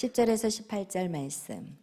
10절에서 18절 말씀.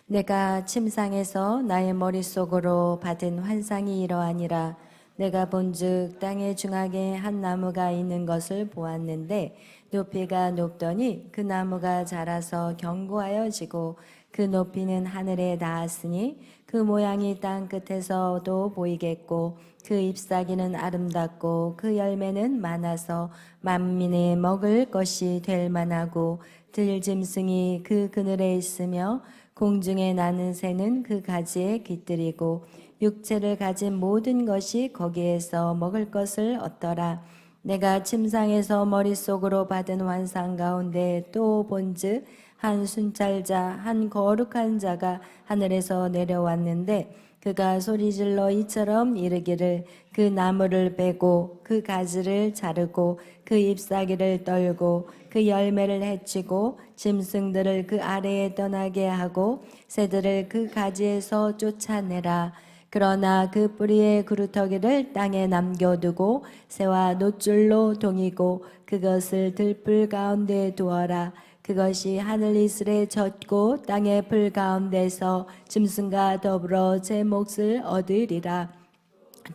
내가 침상에서 나의 머릿속으로 받은 환상이 이러하니라. 내가 본즉 땅의 중앙에 한 나무가 있는 것을 보았는데 높이가 높더니 그 나무가 자라서 견고하여 지고 그 높이는 하늘에 닿았으니 그 모양이 땅 끝에서도 보이겠고 그 잎사귀는 아름답고 그 열매는 많아서 만민의 먹을 것이 될 만하고 들짐승이 그 그늘에 있으며 공중에 나는 새는 그 가지에 깃들이고 육체를 가진 모든 것이 거기에서 먹을 것을 얻더라. 내가 침상에서 머릿속으로 받은 환상 가운데 또 본즉 한 순찰자 한 거룩한 자가 하늘에서 내려왔는데 그가 소리질러 이처럼 이르기를 그 나무를 베고 그 가지를 자르고 그 잎사귀를 떨고 그 열매를 해치고 짐승들을 그 아래에 떠나게 하고 새들을 그 가지에서 쫓아내라. 그러나 그 뿌리의 그루터기를 땅에 남겨두고 새와 노줄로 동이고 그것을 들풀 가운데 두어라. 그것이 하늘 이슬에 젖고 땅의 풀 가운데서 짐승과 더불어 제 몫을 얻으리라.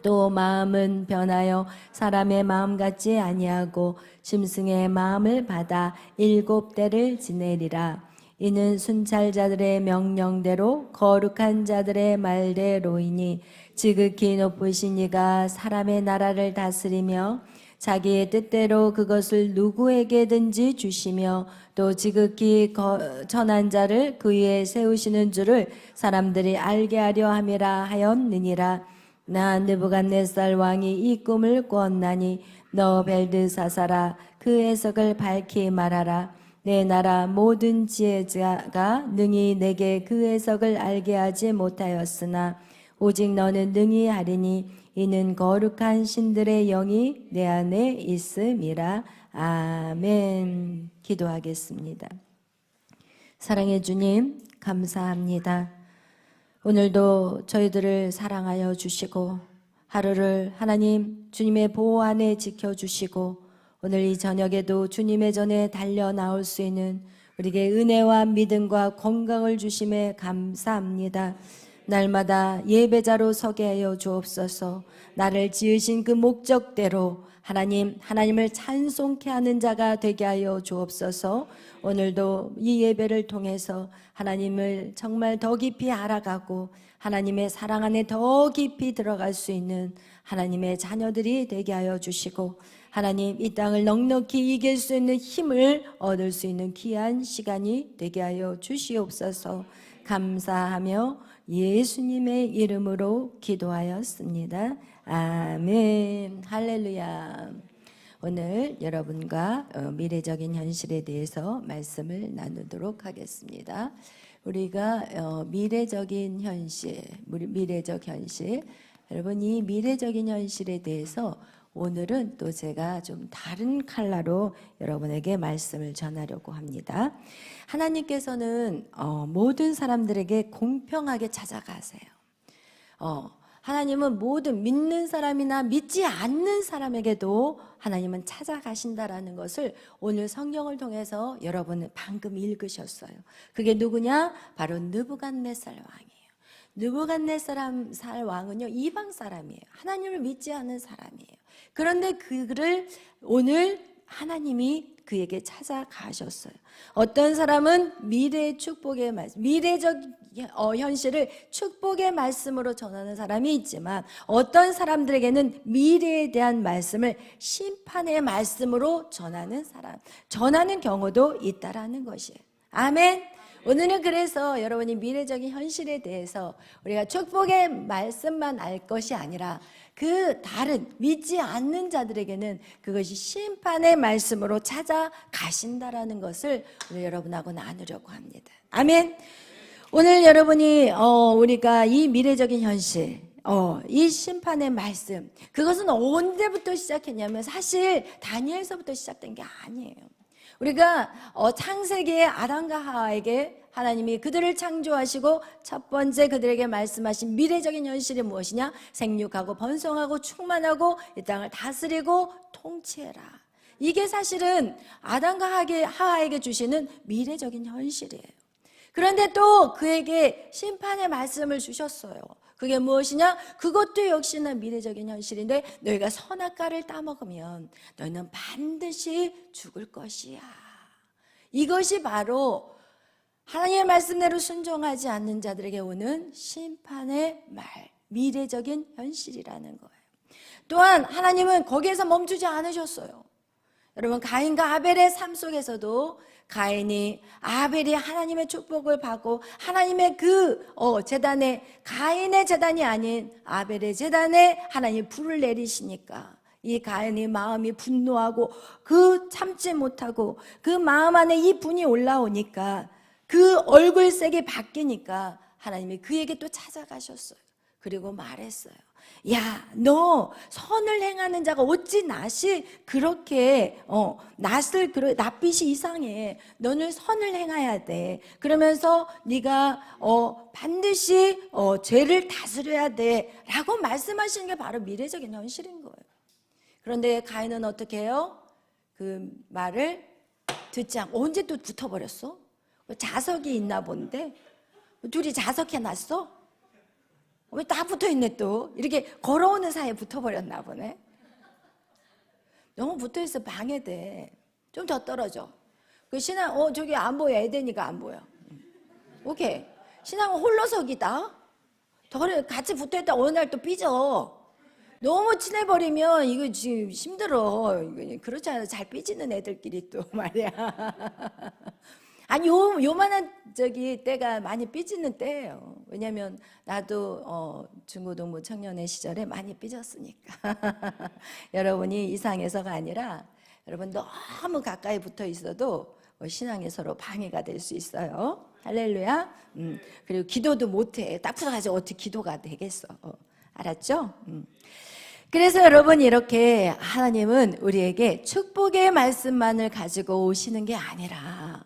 또 마음은 변하여 사람의 마음 같지 아니하고 짐승의 마음을 받아 7대를 지내리라. 이는 순찰자들의 명령대로 거룩한 자들의 말대로이니 지극히 높으신 이가 사람의 나라를 다스리며 자기의 뜻대로 그것을 누구에게든지 주시며 또 지극히 천한 자를 그 위에 세우시는 줄을 사람들이 알게 하려 함이라 하였느니라. 나 느부갓네살 왕이 이 꿈을 꾸었나니 너 벨드사사라 그 해석을 밝히 말하라. 내 나라 모든 지혜자가 능히 내게 그 해석을 알게 하지 못하였으나 오직 너는 능히 하리니 이는 거룩한 신들의 영이 내 안에 있음이라. 아멘. 기도하겠습니다. 사랑의 주님 감사합니다. 오늘도 저희들을 사랑하여 주시고 하루를 하나님 주님의 보호 안에 지켜주시고 오늘 이 저녁에도 주님의 전에 달려 나올 수 있는 우리에게 은혜와 믿음과 건강을 주심에 감사합니다. 날마다 예배자로 서게 하여 주옵소서. 나를 지으신 그 목적대로 하나님을 찬송케 하는 자가 되게 하여 주옵소서. 오늘도 이 예배를 통해서 하나님을 정말 더 깊이 알아가고 하나님의 사랑 안에 더 깊이 들어갈 수 있는 하나님의 자녀들이 되게 하여 주시고 하나님 이 땅을 넉넉히 이길 수 있는 힘을 얻을 수 있는 귀한 시간이 되게 하여 주시옵소서. 감사하며 예수님의 이름으로 기도하였습니다. 아멘. 할렐루야. 오늘 여러분과 미래적인 현실에 대해서 말씀을 나누도록 하겠습니다. 우리가 미래적인 현실, 미래적 현실, 여러분 이 미래적인 현실에 대해서 오늘은 또 제가 좀 다른 컬러로 여러분에게 말씀을 전하려고 합니다. 하나님께서는 모든 사람들에게 공평하게 찾아가세요. 하나님은 모든 믿는 사람이나 믿지 않는 사람에게도 하나님은 찾아가신다라는 것을 오늘 성경을 통해서 여러분은 방금 읽으셨어요. 그게 누구냐? 바로 느부갓네살 왕이에요. 느부갓네살 왕은요 이방 사람이에요. 하나님을 믿지 않는 사람이에요. 그런데 그를 오늘 하나님이 그에게 찾아가셨어요. 어떤 사람은 미래의 축복의 말씀, 미래적 현실을 축복의 말씀으로 전하는 사람이 있지만 어떤 사람들에게는 미래에 대한 말씀을 심판의 말씀으로 전하는 경우도 있다라는 것이에요. 아멘. 오늘은 그래서 여러분이 미래적인 현실에 대해서 우리가 축복의 말씀만 알 것이 아니라 그 다른 믿지 않는 자들에게는 그것이 심판의 말씀으로 찾아가신다라는 것을 오늘 여러분하고 나누려고 합니다. 아멘. 오늘 여러분이 우리가 이 미래적인 현실, 이 심판의 말씀, 그것은 언제부터 시작했냐면 사실 다니엘서부터 시작된 게 아니에요. 우리가 창세기의 아담과 하와에게 하나님이 그들을 창조하시고 첫 번째 그들에게 말씀하신 미래적인 현실이 무엇이냐? 생육하고 번성하고 충만하고 이 땅을 다스리고 통치해라. 이게 사실은 아담과 하와에게 주시는 미래적인 현실이에요. 그런데 또 그에게 심판의 말씀을 주셨어요. 그게 무엇이냐? 그것도 역시나 미래적인 현실인데 너희가 선악과를 따먹으면 너희는 반드시 죽을 것이야. 이것이 바로 하나님의 말씀대로 순종하지 않는 자들에게 오는 심판의 말, 미래적인 현실이라는 거예요. 또한 하나님은 거기에서 멈추지 않으셨어요. 여러분, 가인과 아벨의 삶 속에서도 가인이 아벨이 하나님의 축복을 받고 하나님의 재단에, 가인의 재단이 아닌 아벨의 재단에 하나님이 불을 내리시니까 이 가인의 마음이 분노하고 참지 못하고 그 마음 안에 이 분이 올라오니까 그 얼굴색이 바뀌니까 하나님이 그에게 또 찾아가셨어요. 그리고 말했어요. 야, 너 선을 행하는 자가 어찌 낯이 그렇게 낯빛이 이상해. 너는 선을 행해야 돼. 그러면서 네가 반드시 죄를 다스려야 돼 라고 말씀하시는 게 바로 미래적인 현실인 거예요. 그런데 가인은 어떻게 해요? 그 말을 듣지 않고 언제 또 붙어버렸어? 자석이 있나 본데 둘이 자석해놨어? 왜 딱 붙어있네 또. 이렇게 걸어오는 사이에 붙어버렸나 보네. 너무 붙어있어 방해돼. 좀 더 떨어져. 그 신앙 저기 안 보여. 에덴이가 안 보여. 오케이. 신앙은 홀로서기다. 더 같이 붙어있다 어느 날 또 삐져. 너무 친해버리면 이거 지금 힘들어. 그렇지 않아. 잘 삐지는 애들끼리 또 말이야. 아니 요만한 때가 많이 삐지는 때예요. 왜냐면 나도 중고등부 청년의 시절에 많이 삐졌으니까. 여러분이 이상해서가 아니라 여러분 너무 가까이 붙어 있어도 신앙에 서로 방해가 될 수 있어요. 할렐루야. 그리고 기도도 못해. 딱 붙어가지고 어떻게 기도가 되겠어. 알았죠? 그래서 여러분, 이렇게 하나님은 우리에게 축복의 말씀만을 가지고 오시는 게 아니라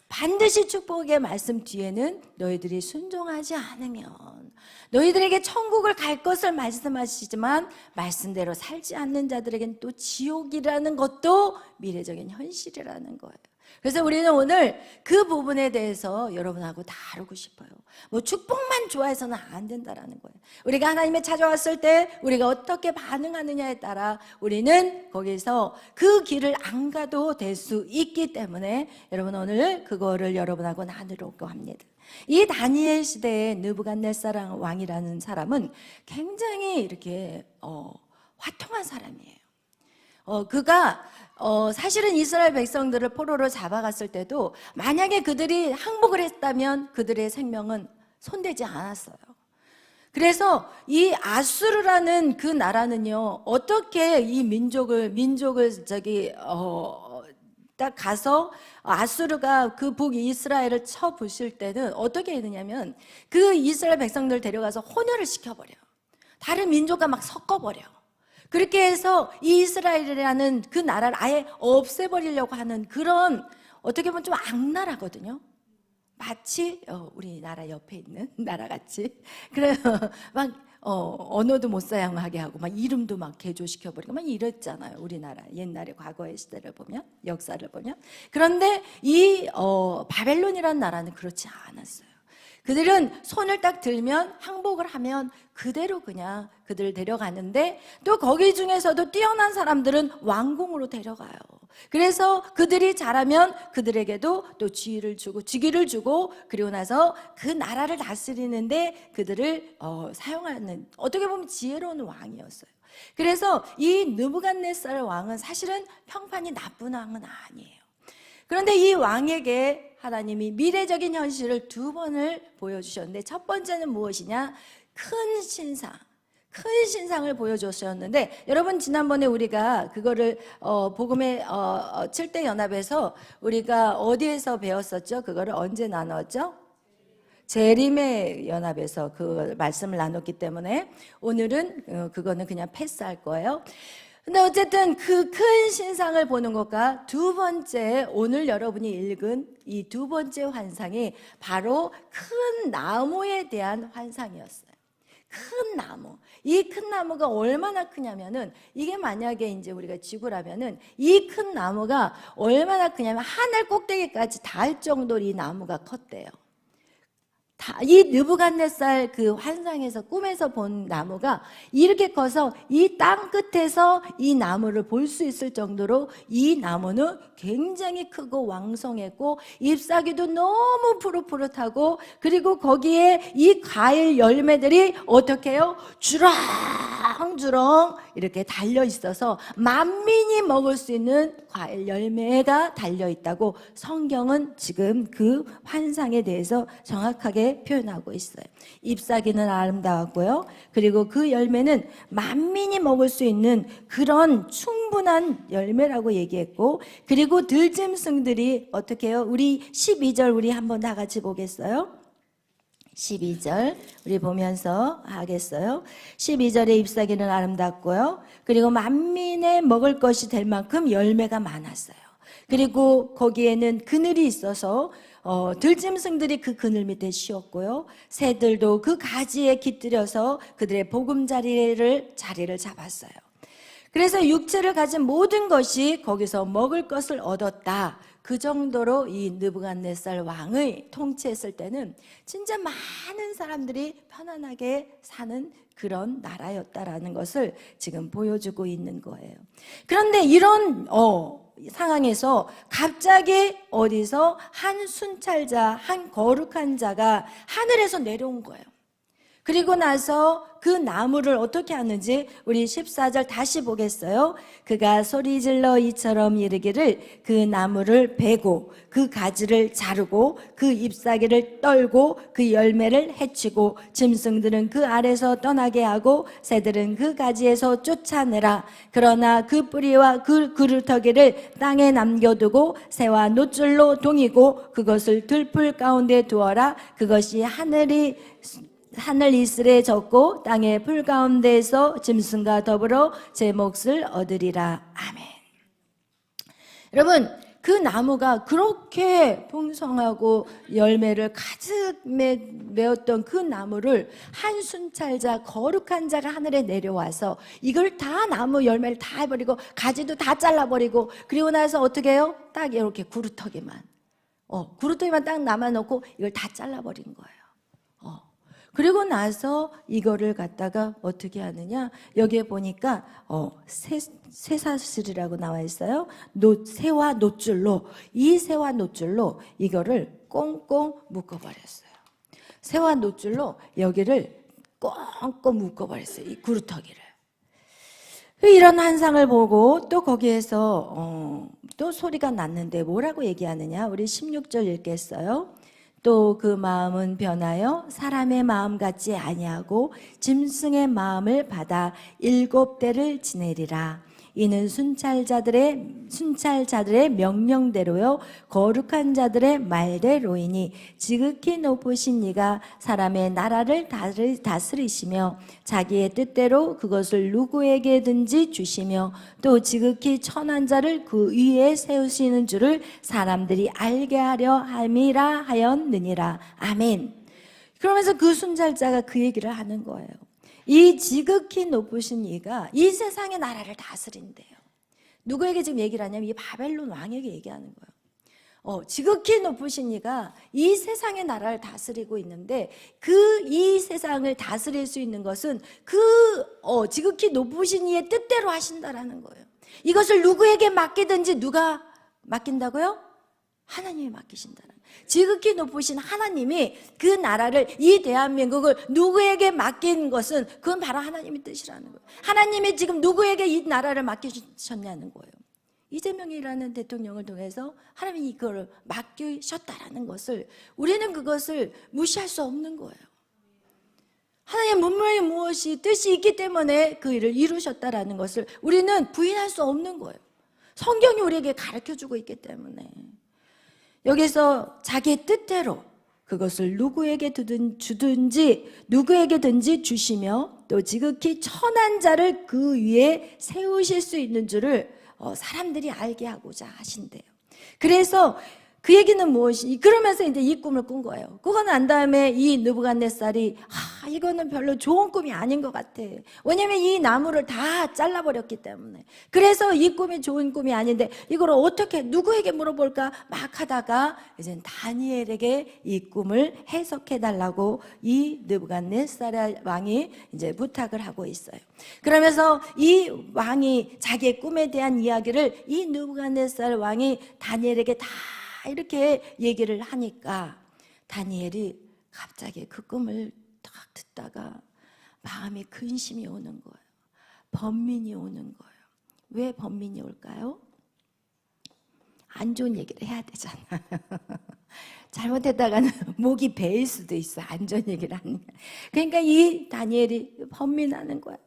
반드시 축복의 말씀 뒤에는 너희들이 순종하지 않으면 너희들에게 천국을 갈 것을 말씀하시지만 말씀대로 살지 않는 자들에겐 또 지옥이라는 것도 미래적인 현실이라는 거예요. 그래서 우리는 오늘 그 부분에 대해서 여러분하고 다루고 싶어요. 뭐 축복만 좋아해서는 안 된다라는 거예요. 우리가 하나님에 찾아왔을 때 우리가 어떻게 반응하느냐에 따라 우리는 거기서 그 길을 안 가도 될 수 있기 때문에 여러분, 오늘 그거를 여러분하고 나누려고 합니다. 이 다니엘 시대의 느부갓네살 왕이라는 사람은 굉장히 이렇게 화통한 사람이에요. 그가 사실은 이스라엘 백성들을 포로로 잡아갔을 때도 만약에 그들이 항복을 했다면 그들의 생명은 손대지 않았어요. 그래서 이 아수르라는 그 나라는요, 어떻게 이 민족을 딱 가서 아수르가 그 북이스라엘을 쳐부실 때는 어떻게 했느냐면 그 이스라엘 백성들 데려가서 혼혈을 시켜버려. 다른 민족과 막 섞어버려. 그렇게 해서 이 이스라엘이라는 그 나라를 아예 없애버리려고 하는 그런, 어떻게 보면 좀 악나라거든요. 마치 우리나라 옆에 있는 나라같이. 그래서 막 언어도 못 사용하게 하고 막 이름도 막 개조시켜버리고 막 이랬잖아요. 우리나라 옛날에 과거의 시대를 보면, 역사를 보면. 그런데 이 바벨론이라는 나라는 그렇지 않았어요. 그들은 손을 딱 들면 항복을 하면 그대로 그냥 그들을 데려가는데, 또 거기 중에서도 뛰어난 사람들은 왕궁으로 데려가요. 그래서 그들이 잘하면 그들에게도 또 지위를 주고 직위를 주고, 그리고 나서 그 나라를 다스리는데 그들을 사용하는, 어떻게 보면 지혜로운 왕이었어요. 그래서 이 느부갓네살 왕은 사실은 평판이 나쁜 왕은 아니에요. 그런데 이 왕에게 하나님이 미래적인 현실을 두 번을 보여주셨는데, 첫 번째는 무엇이냐? 큰 신상을 보여주셨는데, 여러분 지난번에 우리가 그거를 복음의 7대 연합에서 우리가 어디에서 배웠었죠? 그거를 언제 나눴죠? 재림의 연합에서 그 말씀을 나눴기 때문에 오늘은 그거는 그냥 패스할 거예요. 근데 어쨌든 그 큰 신상을 보는 것과 두 번째, 오늘 여러분이 읽은 이 두 번째 환상이 바로 큰 나무에 대한 환상이었어요. 큰 나무. 이 큰 나무가 얼마나 크냐면은, 이게 만약에 이제 우리가 지구라면은 이 큰 나무가 얼마나 크냐면 하늘 꼭대기까지 닿을 정도로 이 나무가 컸대요. 이 느부갓네살 그 환상에서 꿈에서 본 나무가 이렇게 커서 이 땅 끝에서 이 나무를 볼 수 있을 정도로 이 나무는 굉장히 크고 왕성했고 잎사귀도 너무 푸릇푸릇하고, 그리고 거기에 이 과일 열매들이 어떻게 해요? 주렁주렁 이렇게 달려 있어서 만민이 먹을 수 있는 과일 열매가 달려 있다고 성경은 지금 그 환상에 대해서 정확하게 표현하고 있어요. 잎사귀는 아름다웠고요. 그리고 그 열매는 만민이 먹을 수 있는 그런 충분한 열매라고 얘기했고, 그리고 들짐승들이 어떻게 해요? 우리 12절 우리 한번 다 같이 보겠어요? 12절 우리 보면서 하겠어요. 12절에 잎사귀는 아름답고요. 그리고 만민의 먹을 것이 될 만큼 열매가 많았어요. 그리고 거기에는 그늘이 있어서 들짐승들이 그 그늘 밑에 쉬었고요. 새들도 그 가지에 깃들여서 그들의 보금자리를 잡았어요. 그래서 육체를 가진 모든 것이 거기서 먹을 것을 얻었다. 그 정도로 이 느부갓네살 왕의 통치했을 때는 진짜 많은 사람들이 편안하게 사는 그런 나라였다라는 것을 지금 보여주고 있는 거예요. 그런데 이런 상황에서 갑자기 어디서 한 순찰자, 한 거룩한 자가 하늘에서 내려온 거예요. 그리고 나서 그 나무를 어떻게 하는지 우리 14절 다시 보겠어요. 그가 소리질러 이처럼 이르기를 그 나무를 베고 그 가지를 자르고 그 잎사귀를 떨고 그 열매를 해치고 짐승들은 그 아래서 떠나게 하고 새들은 그 가지에서 쫓아내라. 그러나 그 뿌리와 그 그루터기를 땅에 남겨두고 새와 노줄로 동이고 그것을 들풀 가운데 두어라. 그것이 하늘 이슬에 젖고 땅의 풀 가운데에서 짐승과 더불어 제 몫을 얻으리라. 아멘. 여러분, 그 나무가 그렇게 풍성하고 열매를 가득 메었던 그 나무를 한 순찰자, 거룩한 자가 하늘에 내려와서 이걸 다 나무 열매를 다 해버리고 가지도 다 잘라버리고, 그리고 나서 어떻게 해요? 딱 이렇게 구루터기만 딱 남아놓고 이걸 다 잘라버린 거예요. 그리고 나서 이거를 갖다가 어떻게 하느냐? 여기에 보니까 쇠사슬이라고 나와 있어요. 새와 놋줄로, 이 새와 놋줄로 이거를 꽁꽁 묶어버렸어요. 새와 놋줄로 여기를 꽁꽁 묶어버렸어요. 이 구루터기를. 이런 환상을 보고 또 거기에서 또 소리가 났는데 뭐라고 얘기하느냐? 우리 16절 읽겠어요. 또 그 마음은 변하여 사람의 마음 같지 아니하고 짐승의 마음을 받아 7대를 지내리라. 이는 순찰자들의 명령대로요 거룩한 자들의 말대로이니 지극히 높으신 이가 사람의 나라를 다스리시며 자기의 뜻대로 그것을 누구에게든지 주시며 또 지극히 천한 자를 그 위에 세우시는 줄을 사람들이 알게 하려 함이라 하였느니라. 아멘. 그러면서 그 순찰자가 그 얘기를 하는 거예요. 이 지극히 높으신 이가 이 세상의 나라를 다스린대요. 누구에게 지금 얘기를 하냐면 이 바벨론 왕에게 얘기하는 거예요. 지극히 높으신 이가 이 세상의 나라를 다스리고 있는데 이 세상을 다스릴 수 있는 것은 지극히 높으신 이의 뜻대로 하신다라는 거예요. 이것을 누구에게 맡기든지 누가 맡긴다고요? 하나님이 맡기신다는 거예요. 지극히 높으신 하나님이 그 나라를, 이 대한민국을 누구에게 맡긴 것은 그건 바로 하나님의 뜻이라는 거예요. 하나님이 지금 누구에게 이 나라를 맡기셨냐는 거예요. 이재명이라는 대통령을 통해서 하나님이 이거를 맡기셨다라는 것을, 우리는 그것을 무시할 수 없는 거예요. 하나님의 분명히 무엇이 뜻이 있기 때문에 그 일을 이루셨다라는 것을 우리는 부인할 수 없는 거예요. 성경이 우리에게 가르쳐주고 있기 때문에. 여기서 자기의 뜻대로 그것을 누구에게든지 주시며 또 지극히 천한 자를 그 위에 세우실 수 있는 줄을 사람들이 알게 하고자 하신대요. 그래서 그 얘기는 무엇이? 그러면서 이제 이 꿈을 꾼 거예요. 그거 난 다음에 이 느부갓네살이 이거는 별로 좋은 꿈이 아닌 것 같아. 왜냐면 이 나무를 다 잘라버렸기 때문에. 그래서 이 꿈이 좋은 꿈이 아닌데 이걸 어떻게 누구에게 물어볼까 막 하다가 이제 다니엘에게 이 꿈을 해석해 달라고 이 느부갓네살 왕이 이제 부탁을 하고 있어요. 그러면서 이 왕이 자기의 꿈에 대한 이야기를 이 느부갓네살 왕이 다니엘에게 다 이렇게 얘기를 하니까 다니엘이 갑자기 그 꿈을 딱 듣다가 마음에 근심이 오는 거예요. 번민이 오는 거예요. 왜 번민이 올까요? 안 좋은 얘기를 해야 되잖아. 잘못했다가는 목이 베일 수도 있어. 안 좋은 얘기를 하는 거야. 그러니까 이 다니엘이 번민하는 거야.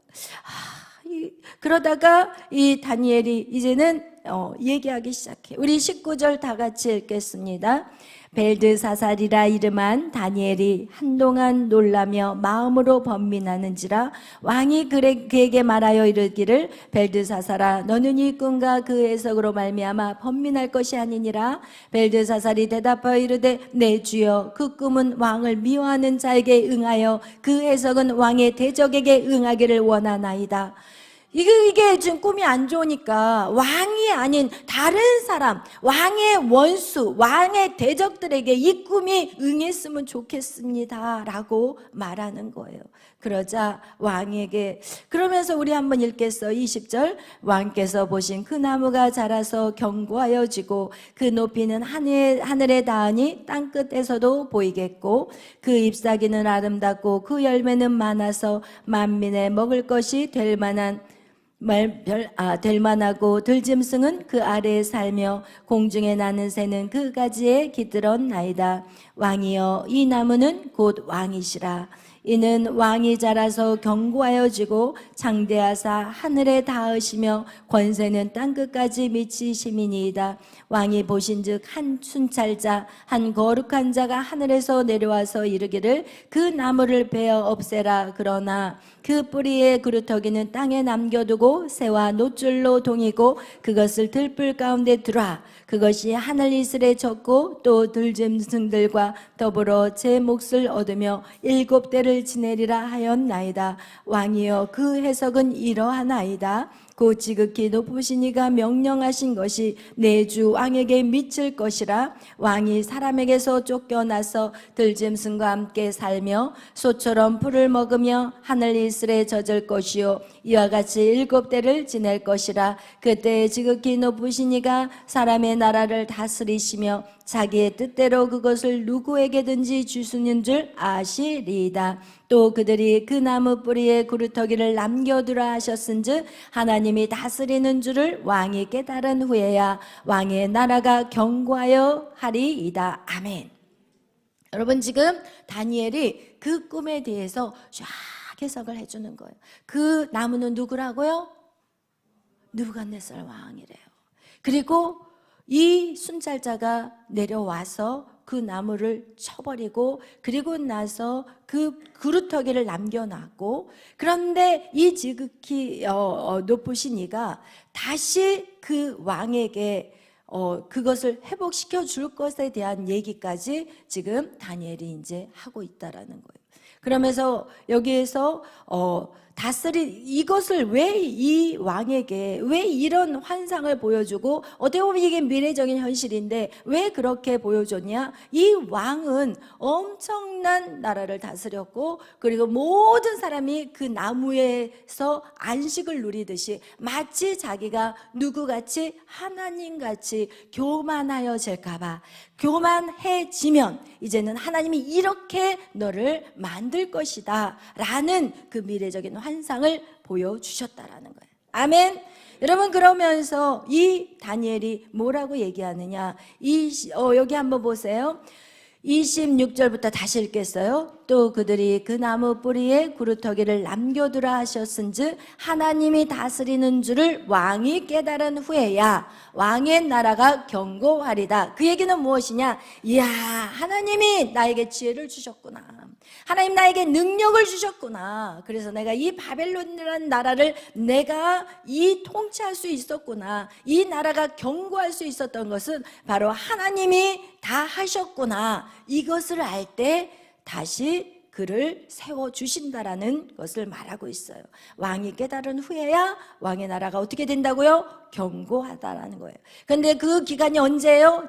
그러다가 이 다니엘이 이제는 얘기하기 시작해. 우리 19절 다 같이 읽겠습니다. 벨드사살이라 이름한 다니엘이 한동안 놀라며 마음으로 번민하는지라 왕이 그에게 말하여 이르기를 벨드사살아 너는 이 꿈과 그 해석으로 말미암아 번민할 것이 아니니라. 벨드사살이 대답하여 이르되 내 주여 그 꿈은 왕을 미워하는 자에게 응하여 그 해석은 왕의 대적에게 응하기를 원하나이다. 이게 지금 꿈이 안 좋으니까 왕이 아닌 다른 사람, 왕의 원수, 왕의 대적들에게 이 꿈이 응했으면 좋겠습니다 라고 말하는 거예요. 그러자 왕에게, 그러면서 우리 한번 읽겠어. 20절. 왕께서 보신 그 나무가 자라서 견고하여 지고 그 높이는 하늘에 닿으니 땅끝에서도 보이겠고 그 잎사귀는 아름답고 그 열매는 많아서 만민의 먹을 것이 될 만하고 들짐승은 그 아래에 살며 공중에 나는 새는 그 가지에 깃들었나이다. 왕이여 이 나무는 곧 왕이시라. 이는 왕이 자라서 견고하여지고 장대하사 하늘에 닿으시며 권세는 땅끝까지 미치심이니이다. 왕이 보신즉 한 순찰자 한 거룩한 자가 하늘에서 내려와서 이르기를 그 나무를 베어 없애라. 그러나 그 뿌리의 그루터기는 땅에 남겨두고 새와 노줄로 동이고 그것을 들불 가운데 두라. 그것이 하늘 이슬에 젖고 또 들짐승들과 더불어 제 몫을 얻으며 7대를 지내리라 하였나이다. 왕이여 그 해석은 이러하나이다. 곧 지극히 높으신 이가 명령하신 것이 내 주 왕에게 미칠 것이라. 왕이 사람에게서 쫓겨나서 들짐승과 함께 살며 소처럼 풀을 먹으며 하늘 이슬에 젖을 것이요 이와 같이 7대를 지낼 것이라. 그때 지극히 높으신 이가 사람의 나라를 다스리시며 자기의 뜻대로 그것을 누구에게든지 주시는 줄 아시리이다. 또 그들이 그 나무 뿌리에 그루터기를 남겨두라 하셨은즉 하나님이 다스리는 줄을 왕이 깨달은 후에야 왕의 나라가 견고하여 하리이다. 아멘. 여러분, 지금 다니엘이 그 꿈에 대해서 쫙 해석을 해주는 거예요. 그 나무는 누구라고요? 느부갓네살 왕이래요. 그리고 이 순찰자가 내려와서 그 나무를 쳐버리고 그리고 나서 그 그루터기를 남겨놨고, 그런데 이 지극히 높으신 이가 다시 그 왕에게 그것을 회복시켜 줄 것에 대한 얘기까지 지금 다니엘이 이제 하고 있다라는 거예요. 그러면서 여기에서 이것을 왜 이 왕에게 왜 이런 환상을 보여주고, 어떻게 보면 이게 미래적인 현실인데 왜 그렇게 보여줬냐? 이 왕은 엄청난 나라를 다스렸고 그리고 모든 사람이 그 나무에서 안식을 누리듯이 마치 자기가 누구같이 하나님같이 교만하여질까봐, 교만해지면 이제는 하나님이 이렇게 너를 만들 것이다 라는 그 미래적인 환상을 보여주셨다라는 거예요. 아멘. 여러분, 그러면서 이 다니엘이 뭐라고 얘기하느냐, 여기 한번 보세요. 26절부터 다시 읽겠어요. 또 그들이 그 나무 뿌리에 구루터기를 남겨두라 하셨은즉 하나님이 다스리는 줄을 왕이 깨달은 후에야 왕의 나라가 견고하리다. 그 얘기는 무엇이냐? 이야, 하나님이 나에게 지혜를 주셨구나. 하나님 나에게 능력을 주셨구나. 그래서 내가 이 바벨론이라는 나라를 내가 통치할 수 있었구나. 이 나라가 견고할 수 있었던 것은 바로 하나님이 다 하셨구나. 이것을 알 때 다시 그를 세워주신다라는 것을 말하고 있어요. 왕이 깨달은 후에야 왕의 나라가 어떻게 된다고요? 견고하다라는 거예요. 그런데 그 기간이 언제예요?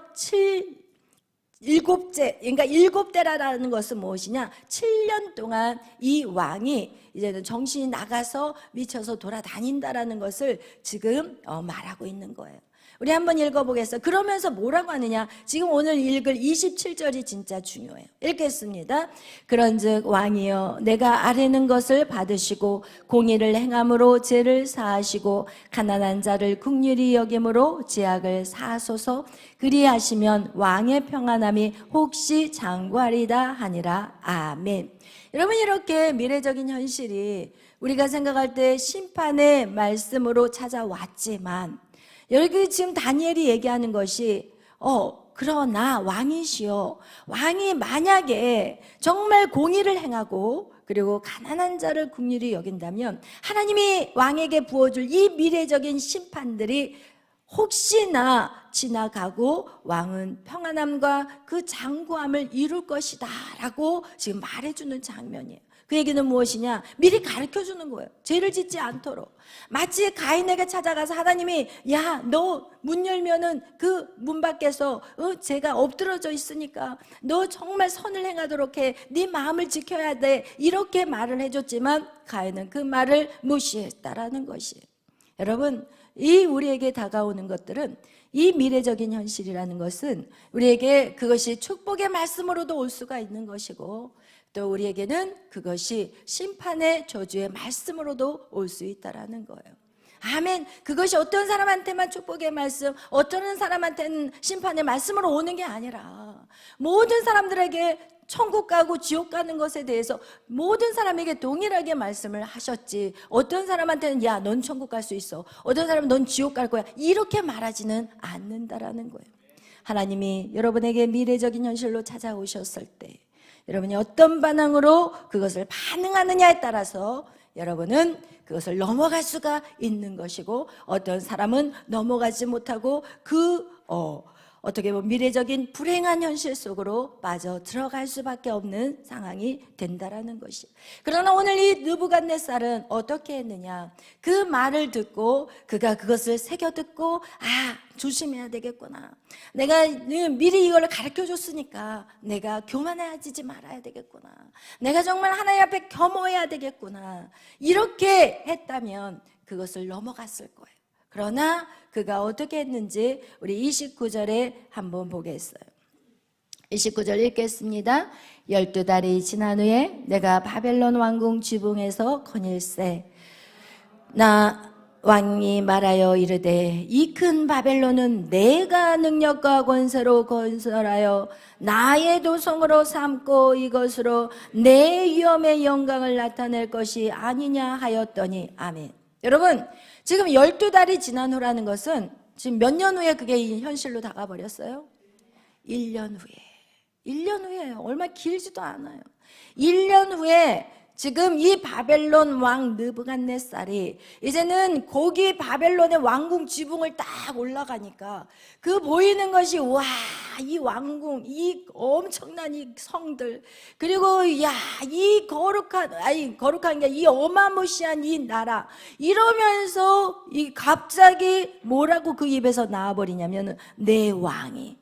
7째, 그러니까 7대라는 것은 무엇이냐? 7년 동안 이 왕이 이제는 정신이 나가서 미쳐서 돌아다닌다라는 것을 지금 말하고 있는 거예요. 우리 한번 읽어보겠어요. 그러면서 뭐라고 하느냐? 지금 오늘 읽을 27절이 진짜 중요해요. 읽겠습니다. 그런즉 왕이여 내가 아뢰는 것을 받으시고 공의를 행함으로 죄를 사하시고 가난한 자를 긍휼히 여김으로 제약을 사하소서. 그리하시면 왕의 평안함이 혹시 장구하리다 하니라. 아멘. 여러분, 이렇게 미래적인 현실이 우리가 생각할 때 심판의 말씀으로 찾아왔지만 여기 지금 다니엘이 얘기하는 것이 그러나 왕이시여, 왕이 만약에 정말 공의를 행하고 그리고 가난한 자를 긍휼히 여긴다면 하나님이 왕에게 부어줄 이 미래적인 심판들이 혹시나 지나가고 왕은 평안함과 그 장구함을 이룰 것이다 라고 지금 말해주는 장면이에요. 그 얘기는 무엇이냐? 미리 가르쳐주는 거예요. 죄를 짓지 않도록. 마치 가인에게 찾아가서 하나님이 야, 너 문 열면은 그 문 밖에서 죄가 엎드러져 있으니까 너 정말 선을 행하도록 해. 네 마음을 지켜야 돼. 이렇게 말을 해줬지만 가인은 그 말을 무시했다라는 것이에요. 여러분, 이 우리에게 다가오는 것들은 이 미래적인 현실이라는 것은 우리에게 그것이 축복의 말씀으로도 올 수가 있는 것이고 또 우리에게는 그것이 심판의 저주의 말씀으로도 올 수 있다라는 거예요. 아멘. 그것이 어떤 사람한테만 축복의 말씀, 어떤 사람한테는 심판의 말씀으로 오는 게 아니라 모든 사람들에게 천국 가고 지옥 가는 것에 대해서 모든 사람에게 동일하게 말씀을 하셨지, 어떤 사람한테는 야, 넌 천국 갈 수 있어, 어떤 사람은 넌 지옥 갈 거야, 이렇게 말하지는 않는다라는 거예요. 하나님이 여러분에게 미래적인 현실로 찾아오셨을 때 여러분이 어떤 반응으로 그것을 반응하느냐에 따라서 여러분은 그것을 넘어갈 수가 있는 것이고 어떤 사람은 넘어가지 못하고 어떻게 보면 미래적인 불행한 현실 속으로 빠져 들어갈 수밖에 없는 상황이 된다라는 것이. 그러나 오늘 이 느부갓네살은 어떻게 했느냐? 그 말을 듣고 그가 그것을 새겨 듣고 조심해야 되겠구나. 내가 미리 이걸 가르쳐 줬으니까 내가 교만해지지 말아야 되겠구나. 내가 정말 하나님 앞에 겸허해야 되겠구나. 이렇게 했다면 그것을 넘어갔을 거예요. 그러나 그가 어떻게 했는지 우리 29절에 한번 보겠어요. 29절 읽겠습니다. 12달이 지난 후에 내가 바벨론 왕궁 지붕에서 거닐세. 나 왕이 말하여 이르되 이 큰 바벨론은 내가 능력과 권세로 건설하여 나의 도성으로 삼고 이것으로 내 위엄의 영광을 나타낼 것이 아니냐 하였더니. 아멘. 여러분, 지금 12달이 지난 후라는 것은 지금 몇 년 후에 그게 현실로 다가버렸어요? 1년 후에. 1년 후에요. 얼마 길지도 않아요. 1년 후에 지금 이 바벨론 왕 느부갓네살이 이제는 거기 바벨론의 왕궁 지붕을 딱 올라가니까 그 보이는 것이 와, 이 왕궁, 이 엄청난 이 성들, 그리고 이 거룩한 게 이 어마무시한 이 나라, 이러면서 이 갑자기 뭐라고 그 입에서 나와버리냐면 내 왕이,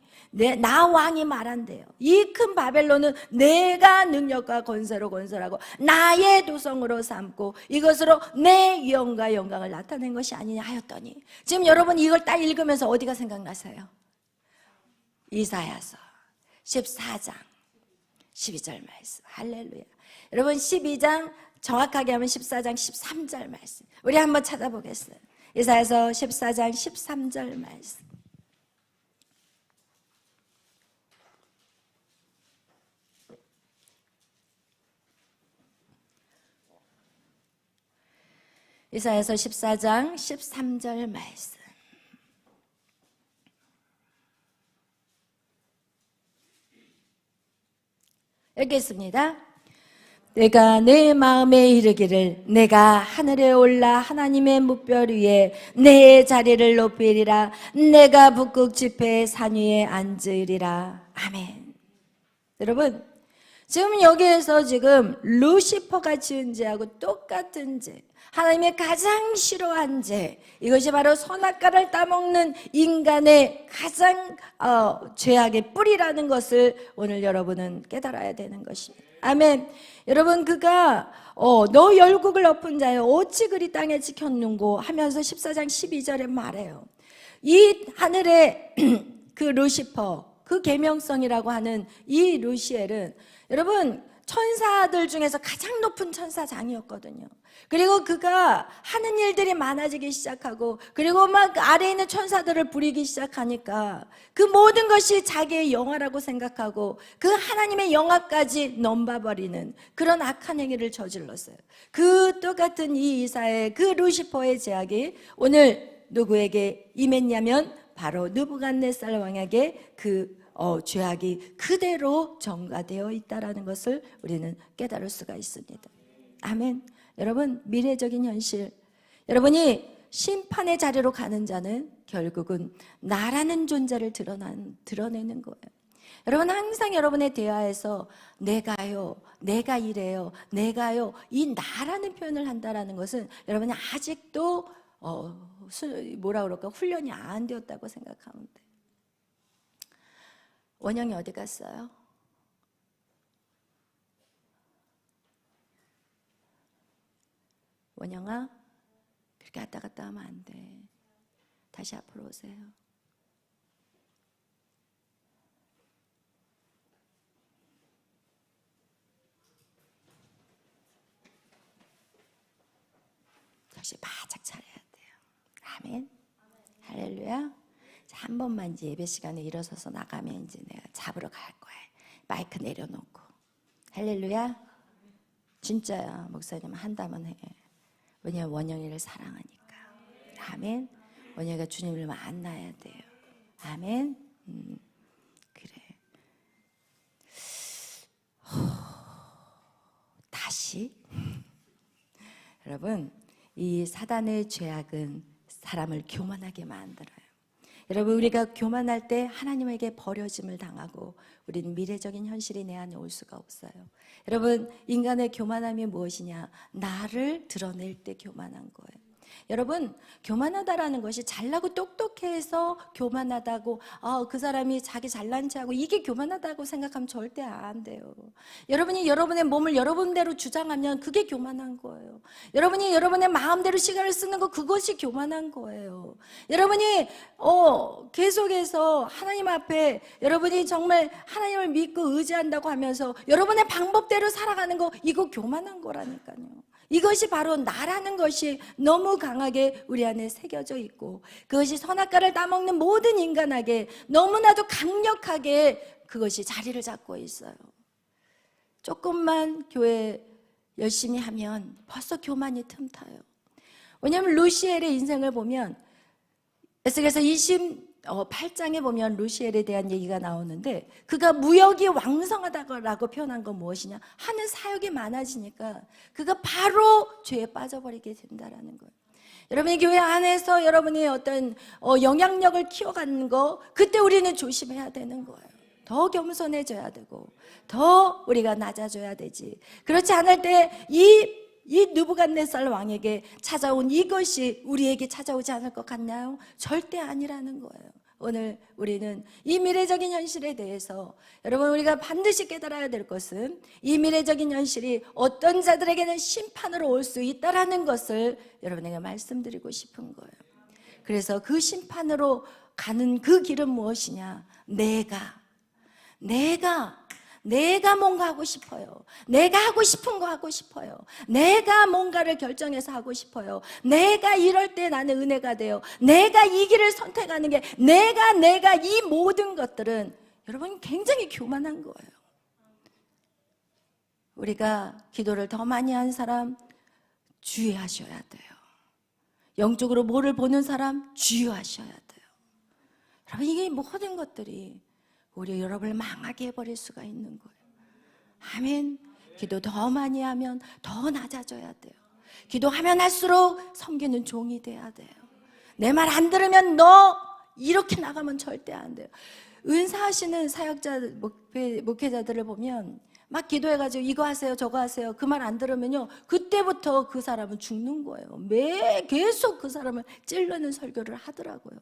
나 왕이 말한대요. 이 큰 바벨론은 내가 능력과 권세로 건설하고 나의 도성으로 삼고 이것으로 내 위엄과 영광을 나타낸 것이 아니냐 하였더니. 지금 여러분 이걸 딱 읽으면서 어디가 생각나세요? 이사야서 14장 12절 말씀. 할렐루야. 여러분 12장 정확하게 하면 14장 13절 말씀. 우리 한번 찾아보겠어요. 이사야서 14장 13절 말씀. 이사야서 14장 13절 말씀. 읽겠습니다. 내가 내 마음에 이르기를 내가 하늘에 올라 하나님의 뭇별 위에 내 자리를 높이리라. 내가 북극 지폐의 산 위에 앉으리라. 아멘. 여러분, 지금 여기에서 지금 루시퍼가 지은 죄하고 똑같은 죄, 하나님의 가장 싫어한 죄, 이것이 바로 선악과를 따먹는 인간의 가장 죄악의 뿌리라는 것을 오늘 여러분은 깨달아야 되는 것입니다. 아멘. 여러분, 그가 너 열국을 엎은 자여 어찌 그리 땅에 지켰는고 하면서 14장 12절에 말해요. 이 하늘의 그 루시퍼, 그 계명성이라고 하는 이 루시엘은 여러분 천사들 중에서 가장 높은 천사장이었거든요. 그리고 그가 하는 일들이 많아지기 시작하고, 그리고 막 아래에 있는 천사들을 부리기 시작하니까 그 모든 것이 자기의 영화라고 생각하고 그 하나님의 영화까지 넘봐버리는 그런 악한 행위를 저질렀어요. 그 똑같은 이 이사의 그 루시퍼의 제약이 오늘 누구에게 임했냐면 바로 느부갓네살 왕에게 그 죄악이 그대로 전가되어 있다는 것을 우리는 깨달을 수가 있습니다. 아멘. 여러분, 미래적인 현실, 여러분이 심판의 자리로 가는 자는 결국은 나라는 존재를 드러내는 거예요. 여러분, 항상 여러분의 대화에서 내가요, 내가 이래요, 내가요, 이 나라는 표현을 한다는 것은 여러분이 아직도 뭐라 그럴까, 훈련이 안 되었다고 생각하면 돼요. 원영이 어디 갔어요? 원영아, 그렇게 왔다 갔다 하면 안 돼. 다시 앞으로 오세요. 역시 바짝 차려야 돼요. 아멘. 할렐루야. 한 번만 이제 예배 시간에 일어서서 나가면 이제 내가 잡으러 갈 거야. 마이크 내려놓고. 할렐루야. 진짜야. 목사님 한다면 해. 왜냐하면 원영이를 사랑하니까. 아멘. 원영이가 주님을 만나야 돼요. 아멘. 그래. 다시. 여러분, 이 사단의 죄악은 사람을 교만하게 만들어요. 여러분, 우리가 교만할 때 하나님에게 버려짐을 당하고 우리는 미래적인 현실이 내 안에 올 수가 없어요. 여러분, 인간의 교만함이 무엇이냐? 나를 드러낼 때 교만한 거예요. 여러분, 교만하다라는 것이 잘나고 똑똑해서 교만하다고, 그 사람이 자기 잘난 체하고 이게 교만하다고 생각하면 절대 안 돼요. 여러분이 여러분의 몸을 여러분대로 주장하면 그게 교만한 거예요. 여러분이 여러분의 마음대로 시간을 쓰는 거, 그것이 교만한 거예요. 여러분이 계속해서 하나님 앞에 여러분이 정말 하나님을 믿고 의지한다고 하면서 여러분의 방법대로 살아가는 거, 이거 교만한 거라니까요. 이것이 바로 나라는 것이 너무 강하게 우리 안에 새겨져 있고, 그것이 선악과를 따먹는 모든 인간에게 너무나도 강력하게 그것이 자리를 잡고 있어요. 조금만 교회 열심히 하면 벌써 교만이 틈타요. 왜냐하면 루시엘의 인생을 보면 에스겔서 28장에 보면 루시엘에 대한 얘기가 나오는데, 그가 무역이 왕성하다고 표현한 건 무엇이냐? 하는 사역이 많아지니까 그가 바로 죄에 빠져버리게 된다는 거예요. 여러분이 교회 안에서 여러분이 어떤 영향력을 키워가는 거, 그때 우리는 조심해야 되는 거예요. 더 겸손해져야 되고 더 우리가 낮아져야 되지. 그렇지 않을 때 이 느부갓네살 왕에게 찾아온 이것이 우리에게 찾아오지 않을 것 같나요? 절대 아니라는 거예요. 오늘 우리는 이 미래적인 현실에 대해서 여러분, 우리가 반드시 깨달아야 될 것은 이 미래적인 현실이 어떤 자들에게는 심판으로 올 수 있다는 것을 여러분에게 말씀드리고 싶은 거예요. 그래서 그 심판으로 가는 그 길은 무엇이냐? 내가 뭔가 하고 싶어요. 내가 하고 싶은 거 하고 싶어요. 내가 뭔가를 결정해서 하고 싶어요. 내가 이럴 때 나는 은혜가 돼요. 내가 이 길을 선택하는 게 내가 이 모든 것들은 여러분 굉장히 교만한 거예요. 우리가 기도를 더 많이 한 사람 주의하셔야 돼요. 영적으로 뭐를 보는 사람? 주의하셔야 돼요. 여러분, 이게 모든 것들이 우리 여러분을 망하게 해버릴 수가 있는 거예요. 아멘. 기도 더 많이 하면 더 낮아져야 돼요. 기도하면 할수록 섬기는 종이 돼야 돼요. 내 말 안 들으면 너 이렇게 나가면 절대 안 돼요. 은사하시는 사역자, 목회자들을 보면 막 기도해가지고 이거 하세요 저거 하세요 그 말 안 들으면요, 그때부터 그 사람은 죽는 거예요. 계속 그 사람을 찌르는 설교를 하더라고요.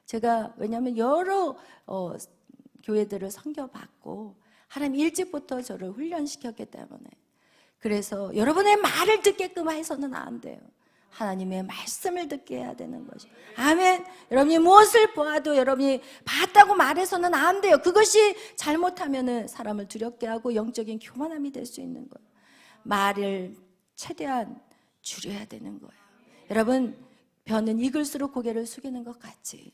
제가 왜냐하면 여러 교회들을 섬겨봤고 하나님 일찍부터 저를 훈련시켰기 때문에, 그래서 여러분의 말을 듣게끔 해서는 안 돼요. 하나님의 말씀을 듣게 해야 되는 것이. 아멘. 여러분이 무엇을 보아도 여러분이 봤다고 말해서는 안 돼요. 그것이 잘못하면은 사람을 두렵게 하고 영적인 교만함이 될 수 있는 거예요. 말을 최대한 줄여야 되는 거예요. 여러분, 벼는 익을수록 고개를 숙이는 것 같이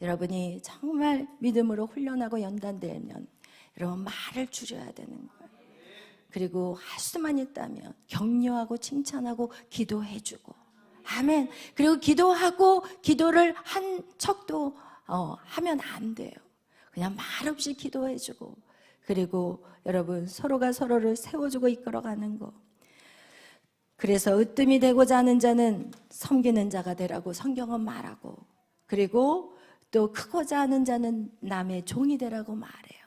여러분이 정말 믿음으로 훈련하고 연단되면 여러분 말을 줄여야 되는 거예요. 그리고 할 수만 있다면 격려하고 칭찬하고 기도해주고, 아멘. 그리고 기도하고 기도를 한 척도 하면 안 돼요. 그냥 말없이 기도해주고, 그리고 여러분 서로가 서로를 세워주고 이끌어가는 거. 그래서 으뜸이 되고자 하는 자는 섬기는 자가 되라고 성경은 말하고, 그리고 또 크고자 하는 자는 남의 종이 되라고 말해요.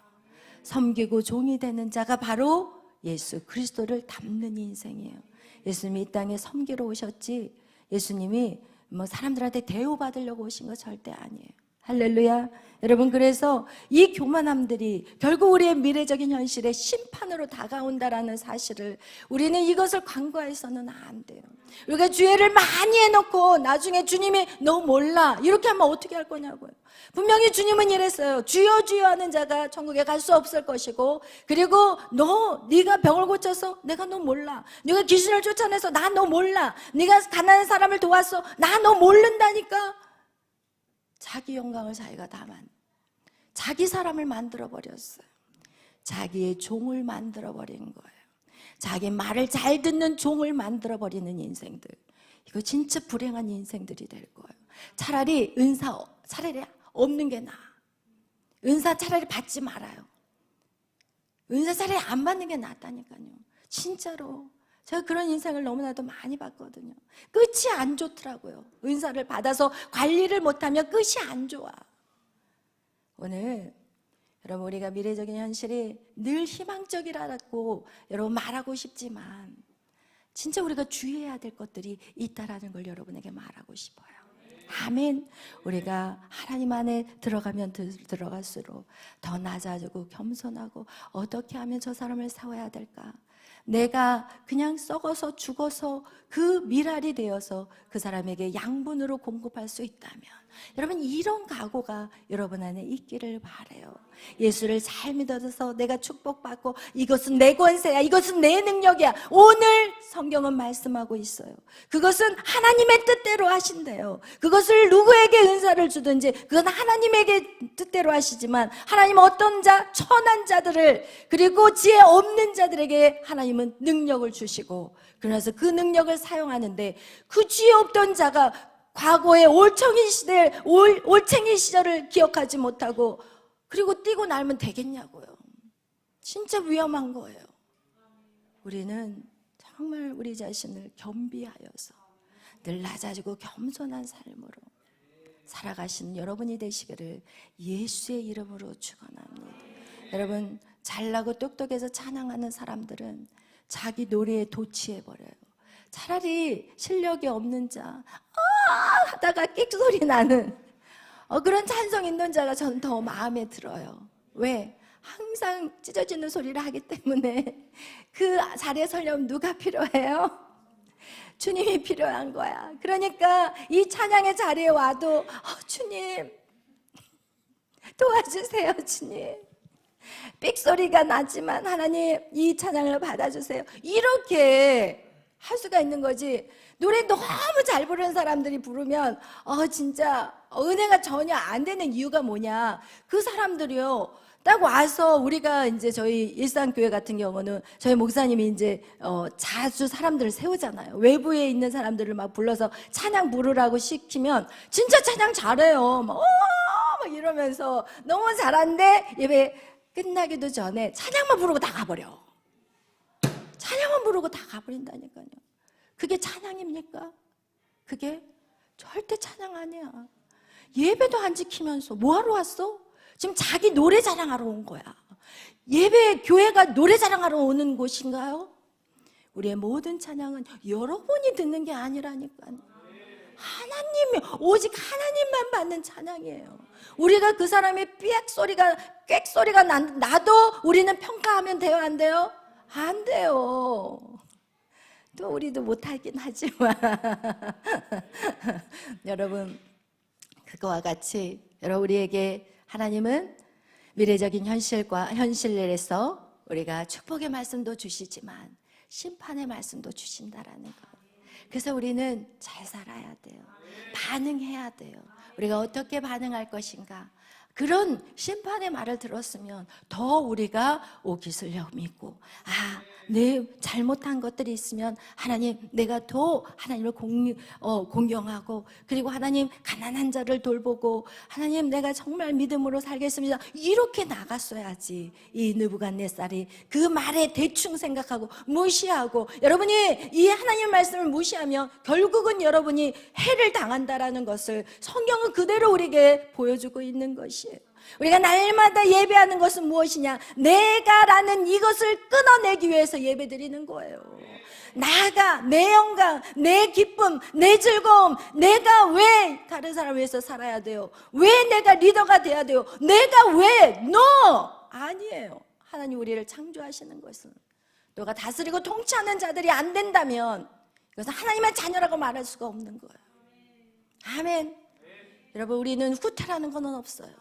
섬기고 종이 되는 자가 바로 예수 그리스도를 닮는 인생이에요. 예수님이 이 땅에 섬기러 오셨지 예수님이 뭐 사람들한테 대우받으려고 오신 거 절대 아니에요. 할렐루야. 여러분, 그래서 이 교만함들이 결국 우리의 미래적인 현실에 심판으로 다가온다라는 사실을 우리는 이것을 간과해서는 안 돼요. 우리가 죄를 많이 해놓고 나중에 주님이 너 몰라 이렇게 하면 어떻게 할 거냐고요. 분명히 주님은 이랬어요. 주여 주여 하는 자가 천국에 갈 수 없을 것이고, 그리고 네가 병을 고쳐서 내가 너 몰라, 네가 귀신을 쫓아내서 나 너 몰라, 네가 가난한 사람을 도왔어 나 너 모른다니까. 자기 영광을 자기가 자기 사람을 만들어버렸어요. 자기의 종을 만들어버린 거예요. 자기 말을 잘 듣는 종을 만들어버리는 인생들, 이거 진짜 불행한 인생들이 될 거예요. 차라리 차라리 없는 게 나아. 은사 차라리 받지 말아요. 은사 차라리 안 받는 게 낫다니까요. 진짜로 제가 그런 인생을 너무나도 많이 봤거든요. 끝이 안 좋더라고요. 은사를 받아서 관리를 못하면 끝이 안 좋아. 오늘 여러분, 우리가 미래적인 현실이 늘 희망적이라고 여러분 말하고 싶지만 진짜 우리가 주의해야 될 것들이 있다라는 걸 여러분에게 말하고 싶어요. 아멘. 우리가 하나님 안에 들어가면 들어갈수록 더 낮아지고 겸손하고, 어떻게 하면 저 사람을 세워야 될까? 내가 그냥 썩어서 죽어서 그 미랄이 되어서 그 사람에게 양분으로 공급할 수 있다면, 여러분 이런 각오가 여러분 안에 있기를 바라요. 예수를 잘 믿어서 내가 축복받고 이것은 내 권세야, 이것은 내 능력이야. 오늘 성경은 말씀하고 있어요. 그것은 하나님의 뜻대로 하신대요. 그것을 누구에게 은사를 주든지 그건 하나님에게 뜻대로 하시지만, 하나님은 어떤 자, 천한 자들을, 그리고 지혜 없는 자들에게 하나님은 능력을 주시고, 그래서 그 능력을 사용하는데, 그 지혜 없던 자가 과거의 올챙이 시절을 기억하지 못하고 그리고 뛰고 날면 되겠냐고요. 진짜 위험한 거예요. 우리는 정말 우리 자신을 겸비하여서 늘 낮아지고 겸손한 삶으로 살아가시는 여러분이 되시기를 예수의 이름으로 축원합니다. 여러분, 잘나고 똑똑해서 찬양하는 사람들은 자기 노래에 도취해버려요. 차라리 실력이 없는 자, 하다가 끽 소리 나는 그런 찬송 있는 자가 저는 더 마음에 들어요. 왜? 항상 찢어지는 소리를 하기 때문에. 그 자리에 서려면 누가 필요해요? 주님이 필요한 거야. 그러니까 이 찬양의 자리에 와도 주님 도와주세요. 주님 삑소리가 나지만 하나님 이 찬양을 받아주세요. 이렇게 할 수가 있는 거지. 노래 너무 잘 부르는 사람들이 부르면 진짜 은혜가 전혀 안 되는 이유가 뭐냐? 그 사람들이요, 딱 와서 우리가 이제 저희 일산교회 같은 경우는 저희 목사님이 이제 자주 사람들을 세우잖아요. 외부에 있는 사람들을 막 불러서 찬양 부르라고 시키면 진짜 찬양 잘해요. 막 이러면서 너무 잘하는데 예배 끝나기도 전에 찬양만 부르고 다 가버려. 찬양만 부르고 다 가버린다니까요. 그게 찬양입니까? 그게 절대 찬양 아니야. 예배도 안 지키면서 뭐하러 왔어? 지금 자기 노래 자랑하러 온 거야. 예배, 교회가 노래 자랑하러 오는 곳인가요? 우리의 모든 찬양은 여러분이 듣는 게 아니라니까요. 하나님이, 오직 하나님만 받는 찬양이에요. 우리가 그 사람의 꽥 소리가 나도 우리는 평가하면 돼요, 안 돼요? 안 돼요. 또 우리도 못하긴 하지만 여러분, 그거와 같이 여러분, 우리에게 하나님은 미래적인 현실에서 우리가 축복의 말씀도 주시지만 심판의 말씀도 주신다라는 것. 그래서 우리는 잘 살아야 돼요. 반응해야 돼요. 우리가 어떻게 반응할 것인가. 그런 심판의 말을 들었으면 더 우리가 기술력 믿고, 내 잘못한 것들이 있으면 하나님, 내가 더 하나님을 공경하고, 그리고 하나님, 가난한 자를 돌보고, 하나님, 내가 정말 믿음으로 살겠습니다, 이렇게 나갔어야지. 이 느부갓네살이 그 말에 대충 생각하고 무시하고, 여러분이 이 하나님 말씀을 무시하면 결국은 여러분이 해를 당한다라는 것을 성경은 그대로 우리에게 보여주고 있는 것이에요. 우리가 날마다 예배하는 것은 무엇이냐? 내가라는 이것을 끊어내기 위해서 예배드리는 거예요. 나가, 내 영광, 내 기쁨, 내 즐거움, 내가 왜 다른 사람을 위해서 살아야 돼요? 왜 내가 리더가 돼야 돼요? 내가 왜? 아니에요. 하나님 우리를 창조하시는 것은, 너가 다스리고 통치하는 자들이 안 된다면 이것은 하나님의 자녀라고 말할 수가 없는 거예요. 아멘. 여러분, 우리는 후퇴라는 건 없어요.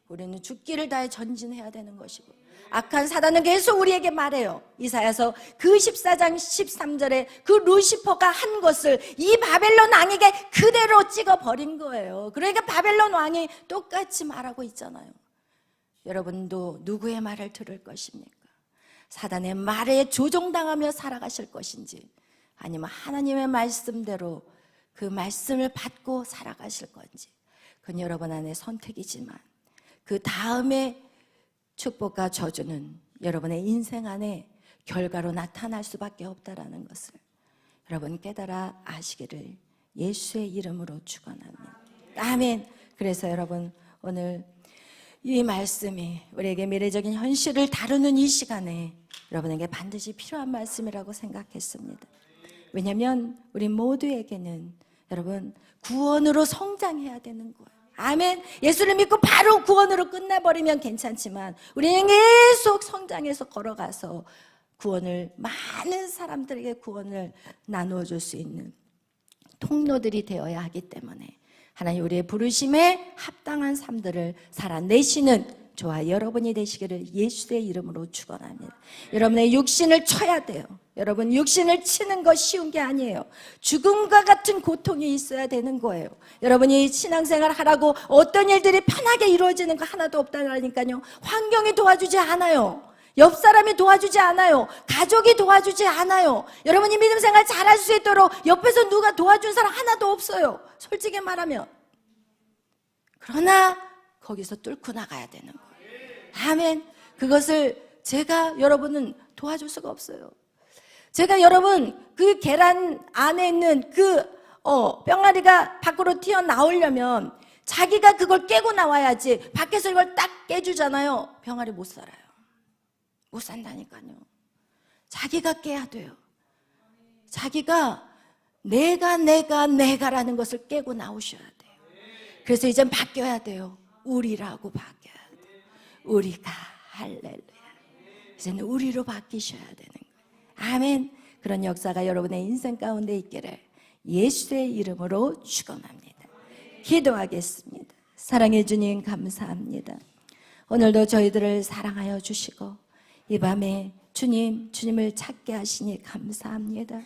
우리는 죽기를 다해 전진해야 되는 것이고, 악한 사단은 계속 우리에게 말해요. 이사야서 그 14장 13절에 그 루시퍼가 한 것을 이 바벨론 왕에게 그대로 찍어버린 거예요. 그러니까 바벨론 왕이 똑같이 말하고 있잖아요. 여러분도 누구의 말을 들을 것입니까? 사단의 말에 조종당하며 살아가실 것인지, 아니면 하나님의 말씀대로 그 말씀을 받고 살아가실 건지, 그건 여러분 안에 선택이지만 그 다음에 축복과 저주는 여러분의 인생 안에 결과로 나타날 수밖에 없다라는 것을 여러분 깨달아 아시기를 예수의 이름으로 축원합니다. 아멘. 그래서 여러분, 오늘 이 말씀이 우리에게 미래적인 현실을 다루는 이 시간에 여러분에게 반드시 필요한 말씀이라고 생각했습니다. 왜냐하면 우리 모두에게는 여러분 구원으로 성장해야 되는 거예요. 아멘. 예수를 믿고 바로 구원으로 끝나버리면 괜찮지만 우리는 계속 성장해서 걸어가서 구원을, 많은 사람들에게 구원을 나누어 줄 수 있는 통로들이 되어야 하기 때문에 하나님 우리의 부르심에 합당한 삶들을 살아내시는 저와 여러분이 되시기를 예수의 이름으로 축원합니다. 여러분의 육신을 쳐야 돼요. 여러분, 육신을 치는 거 쉬운 게 아니에요. 죽음과 같은 고통이 있어야 되는 거예요. 여러분이 신앙생활 하라고 어떤 일들이 편하게 이루어지는 거 하나도 없다니까요. 환경이 도와주지 않아요. 옆 사람이 도와주지 않아요. 가족이 도와주지 않아요. 여러분이 믿음 생활 잘할 수 있도록 옆에서 누가 도와준 사람 하나도 없어요. 솔직히 말하면. 그러나 거기서 뚫고 나가야 되는 거예요. 아멘. 그것을 제가 여러분은 도와줄 수가 없어요. 제가 여러분 그 계란 안에 있는 그 병아리가 밖으로 튀어나오려면 자기가 그걸 깨고 나와야지, 밖에서 이걸 딱 깨주잖아요. 병아리 못 살아요. 못 산다니까요. 자기가 깨야 돼요. 자기가 내가라는 것을 깨고 나오셔야 돼요. 그래서 이젠 바뀌어야 돼요. 우리라고 바뀌어야 돼요. 우리가, 할렐루야. 이제는 우리로 바뀌셔야 되는 거예요. 아멘. 그런 역사가 여러분의 인생 가운데 있기를 예수의 이름으로 축원합니다. 기도하겠습니다. 사랑해 주님 감사합니다. 오늘도 저희들을 사랑하여 주시고 이 밤에 주님을 찾게 하시니 감사합니다.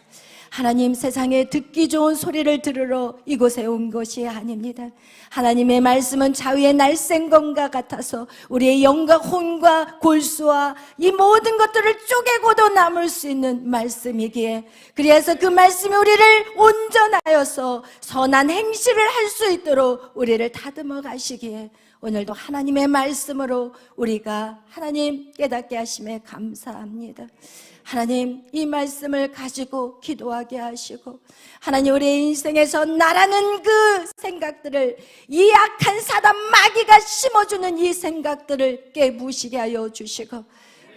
하나님, 세상에 듣기 좋은 소리를 들으러 이곳에 온 것이 아닙니다. 하나님의 말씀은 자위의 날쌘검과 같아서 우리의 영과 혼과 골수와 이 모든 것들을 쪼개고도 남을 수 있는 말씀이기에, 그래서 그 말씀이 우리를 온전하여서 선한 행실을 할 수 있도록 우리를 다듬어 가시기에, 오늘도 하나님의 말씀으로 우리가 하나님 깨닫게 하심에 감사합니다. 하나님, 이 말씀을 가지고 기도하게 하시고, 하나님, 우리의 인생에서 나라는 그 생각들을, 이 악한 사단 마귀가 심어주는 이 생각들을 깨부시게 하여 주시고,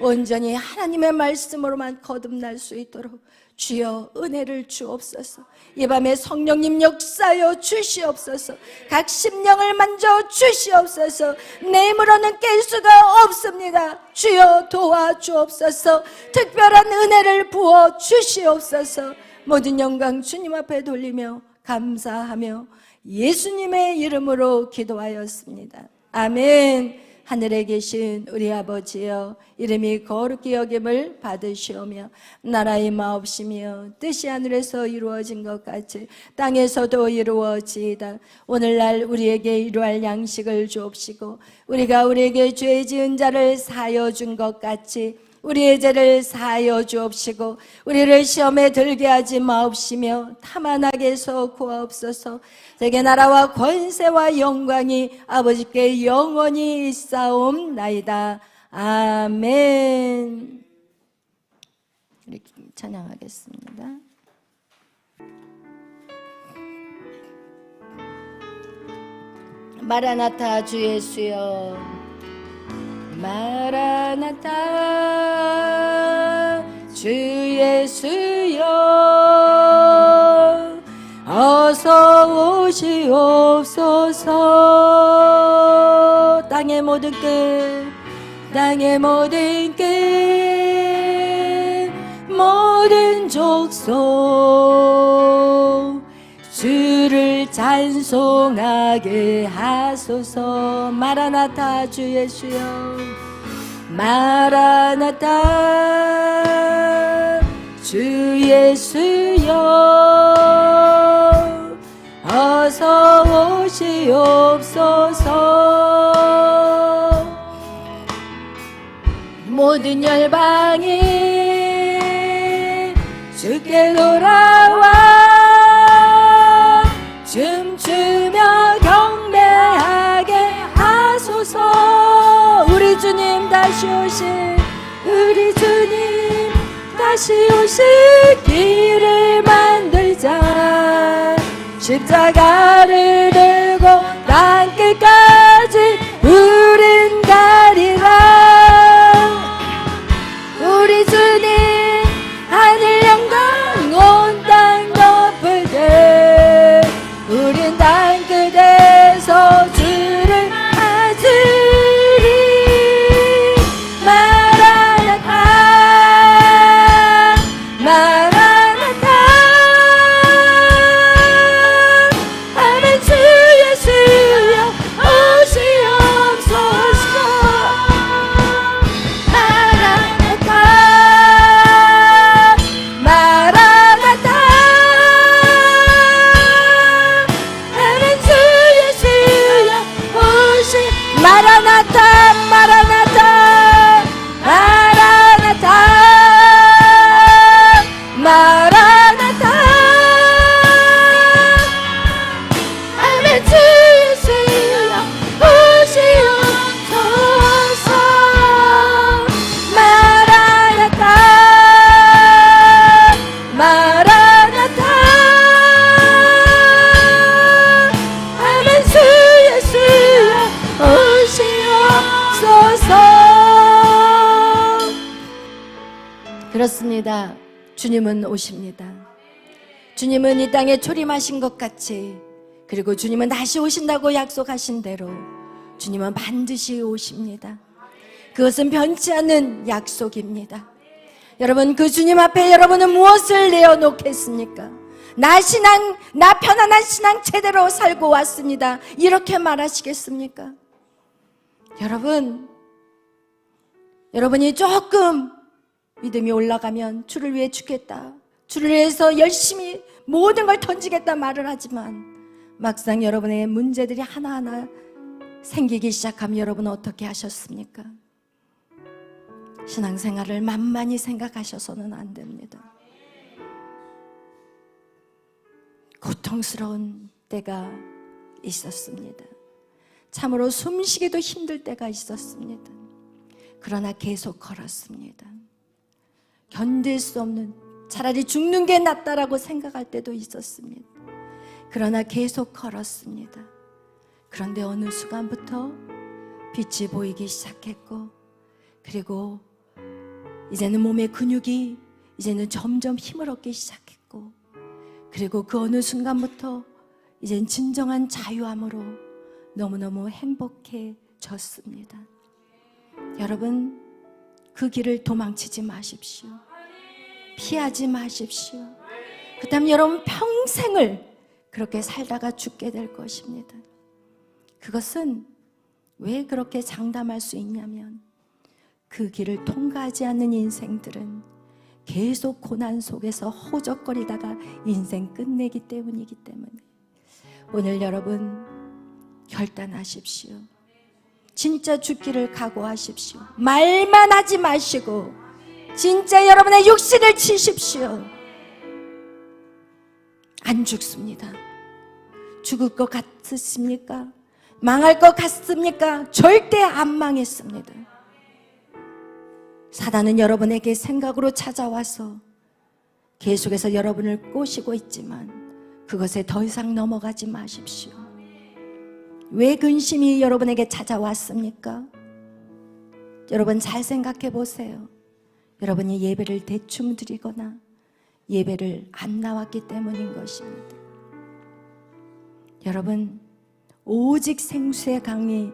온전히 하나님의 말씀으로만 거듭날 수 있도록 주여 은혜를 주옵소서. 이 밤에 성령님 역사여 주시옵소서. 각 심령을 만져 주시옵소서. 내 힘으로는 깰 수가 없습니다. 주여 도와주옵소서. 특별한 은혜를 부어 주시옵소서. 모든 영광 주님 앞에 돌리며 감사하며 예수님의 이름으로 기도하였습니다. 아멘. 하늘에 계신 우리 아버지여, 이름이 거룩히 여김을 받으시오며 나라의 마옵시며 뜻이 하늘에서 이루어진 것 같이 땅에서도 이루어지이다. 오늘날 우리에게 이루할 양식을 주옵시고, 우리가 우리에게 죄 지은 자를 사하여 준 것 같이 우리의 죄를 사하여 주옵시고, 우리를 시험에 들게 하지 마옵시며 다만 악에서 구하옵소서. 세계 나라와 권세와 영광이 아버지께 영원히 있사옵나이다. 아멘. 이렇게 찬양하겠습니다. 마라나타 주 예수여, 마라나타 주 예수여, 어서 오시옵소서. 땅의 모든 끝, 땅의 모든 끝, 모든 족속 주를 찬송하게 하소서. 마라나타 주 예수여, 마라나타 주 예수여, 어서 오시옵소서. 모든 열방이 주께 돌아와 춤추며 경배하게 하소서. 우리 주님 다시 오실, 우리 주님 다시 오시기를 만들자. 십자가를 들고 땅끝까지 우린 가리라. 우리 주님 하늘 영광 온 땅 덮을 때 우린 땅끝에서 주를 맞으리. 마라나타 마라나타. 아멘. 주 예수여 오시옵소서. 마라나타 마라나타. 아멘. 주 예수여 오시. 마라나타 마라나타 마라나타 마라나타. 아멘. 주 예수여 오시옵소서. 마라나타 마라나타. 아멘. 주 예수여 오시옵소서. 그렇습니다. 주님은 오십니다. 주님은 이 땅에 초림하신 것 같이, 그리고 주님은 다시 오신다고 약속하신 대로 주님은 반드시 오십니다. 그것은 변치 않는 약속입니다. 여러분, 그 주님 앞에 여러분은 무엇을 내어놓겠습니까? 나 편안한 신앙 제대로 살고 왔습니다, 이렇게 말하시겠습니까? 여러분이 조금 믿음이 올라가면 주를 위해 죽겠다, 주를 위해서 열심히 모든 걸 던지겠다 말을 하지만 막상 여러분의 문제들이 하나하나 생기기 시작하면 여러분은 어떻게 하셨습니까? 신앙생활을 만만히 생각하셔서는 안 됩니다. 고통스러운 때가 있었습니다. 참으로 숨쉬기도 힘들 때가 있었습니다. 그러나 계속 걸었습니다. 견딜 수 없는, 차라리 죽는 게 낫다라고 생각할 때도 있었습니다. 그러나 계속 걸었습니다. 그런데 어느 순간부터 빛이 보이기 시작했고, 그리고 이제는 몸의 근육이 이제는 점점 힘을 얻기 시작했고, 그리고 그 어느 순간부터 이젠 진정한 자유함으로 너무너무 행복해졌습니다. 여러분, 그 길을 도망치지 마십시오. 피하지 마십시오. 그 다음 여러분 평생을 그렇게 살다가 죽게 될 것입니다. 그것은 왜 그렇게 장담할 수 있냐면, 그 길을 통과하지 않는 인생들은 계속 고난 속에서 허우적거리다가 인생 끝내기 때문이기 때문에 오늘 여러분 결단하십시오. 진짜 죽기를 각오하십시오. 말만 하지 마시고 진짜 여러분의 육신을 치십시오. 안 죽습니다. 죽을 것 같으십니까? 망할 것 같습니까? 절대 안 망했습니다. 사단은 여러분에게 생각으로 찾아와서 계속해서 여러분을 꼬시고 있지만 그것에 더 이상 넘어가지 마십시오. 왜 근심이 여러분에게 찾아왔습니까? 여러분 잘 생각해 보세요. 여러분이 예배를 대충 드리거나 예배를 안 나왔기 때문인 것입니다. 여러분, 오직 생수의 강이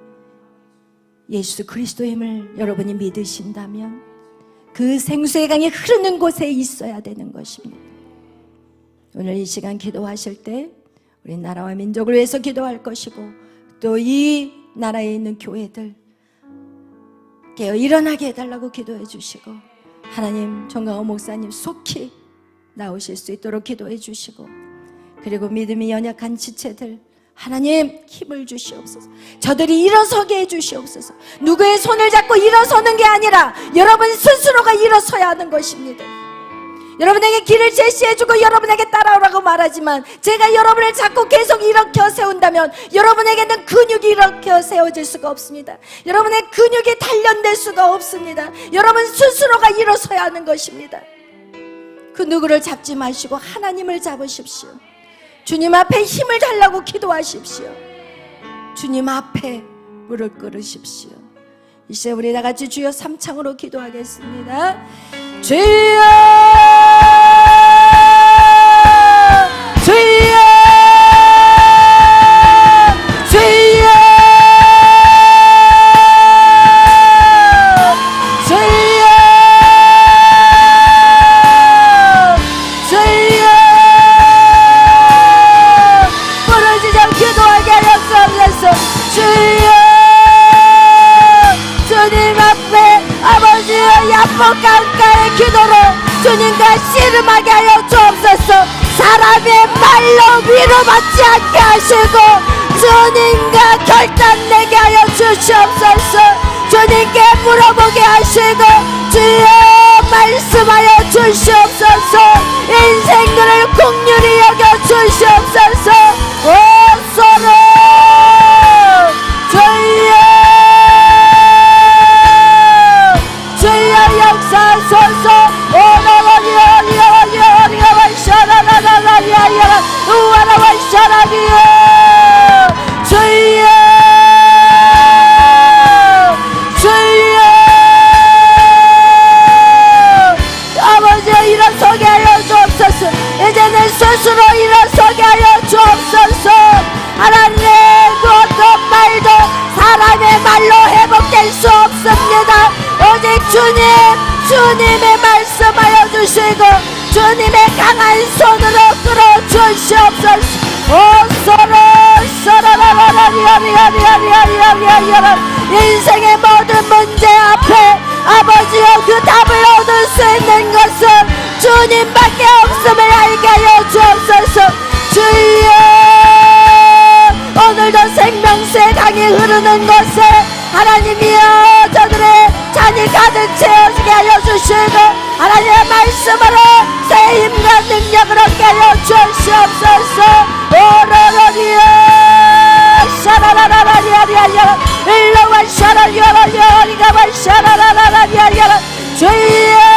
예수 그리스도의 힘을 여러분이 믿으신다면 그 생수의 강이 흐르는 곳에 있어야 되는 것입니다. 오늘 이 시간 기도하실 때 우리 나라와 민족을 위해서 기도할 것이고, 또 이 나라에 있는 교회들 깨어 일어나게 해달라고 기도해 주시고, 하나님 정강호 목사님 속히 나오실 수 있도록 기도해 주시고, 그리고 믿음이 연약한 지체들 하나님 힘을 주시옵소서. 저들이 일어서게 해주시옵소서. 누구의 손을 잡고 일어서는 게 아니라 여러분 스스로가 일어서야 하는 것입니다. 여러분에게 길을 제시해주고 여러분에게 따라오라고 말하지만 제가 여러분을 자꾸 계속 일으켜 세운다면 여러분에게는 근육이 일으켜 세워질 수가 없습니다. 여러분의 근육이 단련될 수가 없습니다. 여러분 스스로가 일어서야 하는 것입니다. 그 누구를 잡지 마시고 하나님을 잡으십시오. 주님 앞에 힘을 달라고 기도하십시오. 주님 앞에 무릎 꿇으십시오. 이제 우리 다 같이 주여 삼창으로 기도하겠습니다. 주여, 주여, 주여, 주여, 주여. 부르짖어 기도하게 하옵소서. 주여, 주님 앞에 아버지의 야복 강가의 기도로 주님과 씨름하게 하여 주옵소서. 사람의 말로 위로받지 않게 하시고 주님과 결단내게 하여 주시옵소서. 주님께 물어보게 하시고 주여 말씀하여 주시옵소서. 인생들을 긍휼히 여겨 주시옵소서. 오 소로 주여, 주여 역사소서. 주여, 주여, 아버지 일어서게 하여 주옵소서. 이제는 스스로 일어서게 하여 주옵소서. 하나님 그 어떤 말도 사람의 말로 회복될 수 없습니다. 오직 주님의 말씀하여 주시고 주님의 강한 손으로 끌어주시옵소서. 인생의 모든 문제 앞에 아버지여 그 답을 얻을 수 모르는 곳에 하나님이여 저들의 잔이 가득 채워지게 하여 주시고 하나님의 말씀으로 새 힘과 능력을 얻게 하여 주시옵소서. 오로로리여 샤라라라리아리아리아 일로와 샤라리아라리아리가와 샤라라라리아리아 주여